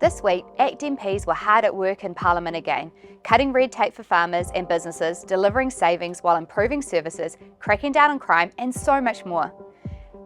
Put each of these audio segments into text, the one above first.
This week, ACT MPs were hard at work in Parliament again, cutting red tape for farmers and businesses, delivering savings while improving services, cracking down on crime, and so much more.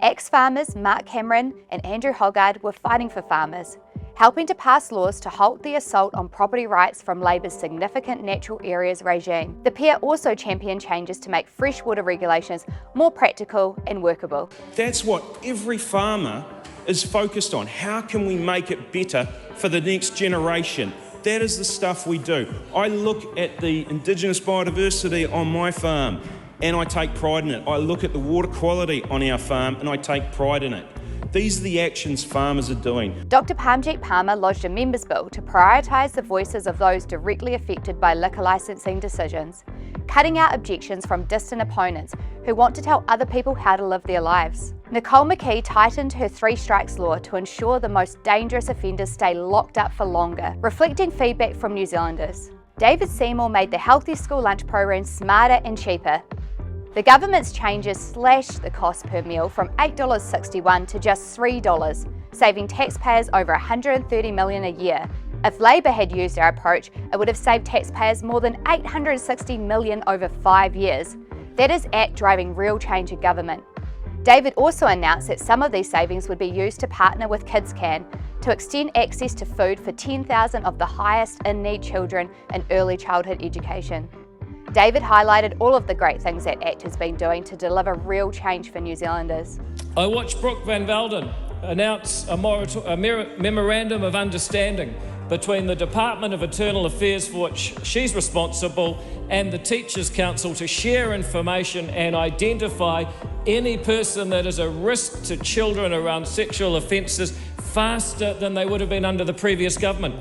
ACT's farmers Mark Cameron and Andrew Hoggard were fighting for farmers, helping to pass laws to halt the assault on property rights from Labor's significant natural areas regime. The pair also championed changes to make freshwater regulations more practical and workable. That's what every farmer is focused on. How can we make it better for the next generation? That is the stuff we do. I look at the Indigenous biodiversity on my farm and I take pride in it. I look at the water quality on our farm and I take pride in it. These are the actions farmers are doing. Dr Parmjeet Palmer lodged a members' bill to prioritise the voices of those directly affected by liquor licensing decisions, cutting out objections from distant opponents who want to tell other people how to live their lives. Nicole McKee tightened her 3 strikes law to ensure the most dangerous offenders stay locked up for longer, reflecting feedback from New Zealanders. David Seymour made the Healthy School Lunch program smarter and cheaper. The government's changes slashed the cost per meal from $8.61 to just $3, saving taxpayers over $130 million a year. If Labor had used our approach, it would have saved taxpayers more than $860 million over 5 years. That is ACT driving real change in government. David also announced that some of these savings would be used to partner with KidsCan to extend access to food for 10,000 of the highest in-need children in early childhood education. David highlighted all of the great things that ACT has been doing to deliver real change for New Zealanders. I watched Brooke Van Velden announce a memorandum of understanding between the Department of Internal Affairs, for which she's responsible, and the Teachers' Council to share information and identify any person that is a risk to children around sexual offences faster than they would have been under the previous government.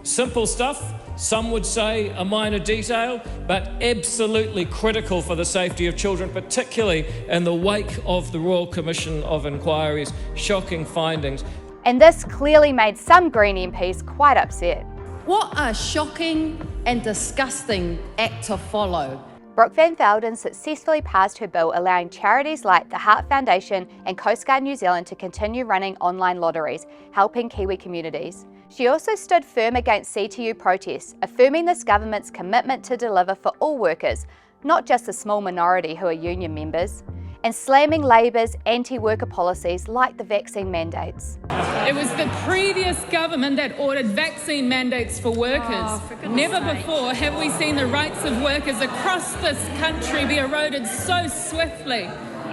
Simple stuff. Some would say a minor detail, but absolutely critical for the safety of children, particularly in the wake of the Royal Commission of Inquiry's shocking findings. And this clearly made some Green MPs quite upset. What a shocking and disgusting act to follow. Brooke Van Velden successfully passed her bill allowing charities like the Heart Foundation and Coast Guard New Zealand to continue running online lotteries, helping Kiwi communities. She also stood firm against CTU protests, affirming this government's commitment to deliver for all workers, not just a small minority who are union members, and slamming Labor's anti-worker policies like the vaccine mandates. It was the previous government that ordered vaccine mandates for workers. Never before have we seen the rights of workers across this country be eroded so swiftly.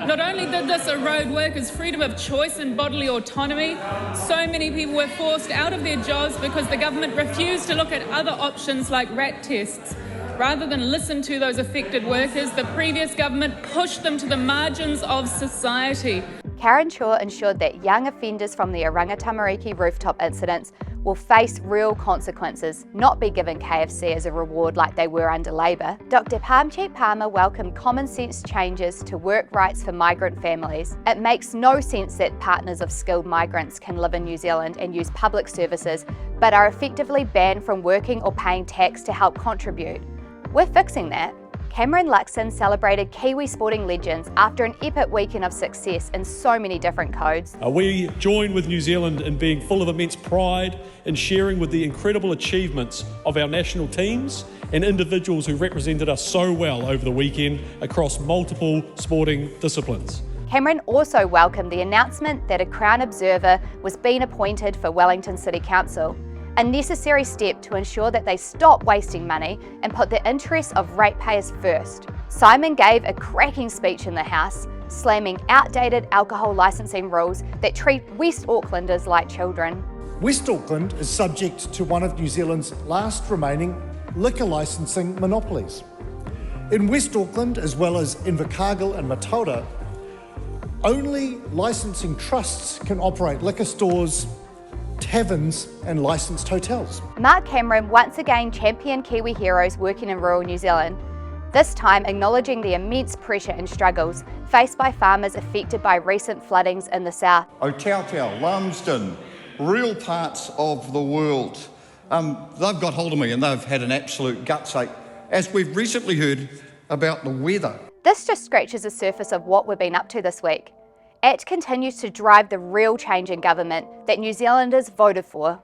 Not only did this erode workers' freedom of choice and bodily autonomy, so many people were forced out of their jobs because the government refused to look at other options like RAT tests. Rather than listen to those affected workers, the previous government pushed them to the margins of society. Karen Shaw ensured that young offenders from the Oranga Tamariki rooftop incidents will face real consequences, not be given KFC as a reward like they were under Labor. Dr Parmjeet Palmer welcomed common sense changes to work rights for migrant families. It makes no sense that partners of skilled migrants can live in New Zealand and use public services, but are effectively banned from working or paying tax to help contribute. We're fixing that. Cameron Luxon celebrated Kiwi sporting legends after an epic weekend of success in so many different codes. We join with New Zealand in being full of immense pride and sharing with the incredible achievements of our national teams and individuals who represented us so well over the weekend across multiple sporting disciplines. Cameron also welcomed the announcement that a Crown Observer was being appointed for Wellington City Council, a necessary step to ensure that they stop wasting money and put the interests of ratepayers first. Simon gave a cracking speech in the House, slamming outdated alcohol licensing rules that treat West Aucklanders like children. West Auckland is subject to one of New Zealand's last remaining liquor licensing monopolies. In West Auckland, as well as Invercargill and Matilda, only licensing trusts can operate liquor stores, taverns and licensed hotels. Mark Cameron once again championed Kiwi heroes working in rural New Zealand, this time acknowledging the immense pressure and struggles faced by farmers affected by recent floodings in the south. Otautau, Lumsden, real parts of the world. They've got hold of me and they've had an absolute gutsache, as we've recently heard about the weather. This just scratches the surface of what we've been up to this week. ACT continues to drive the real change in government that New Zealanders voted for.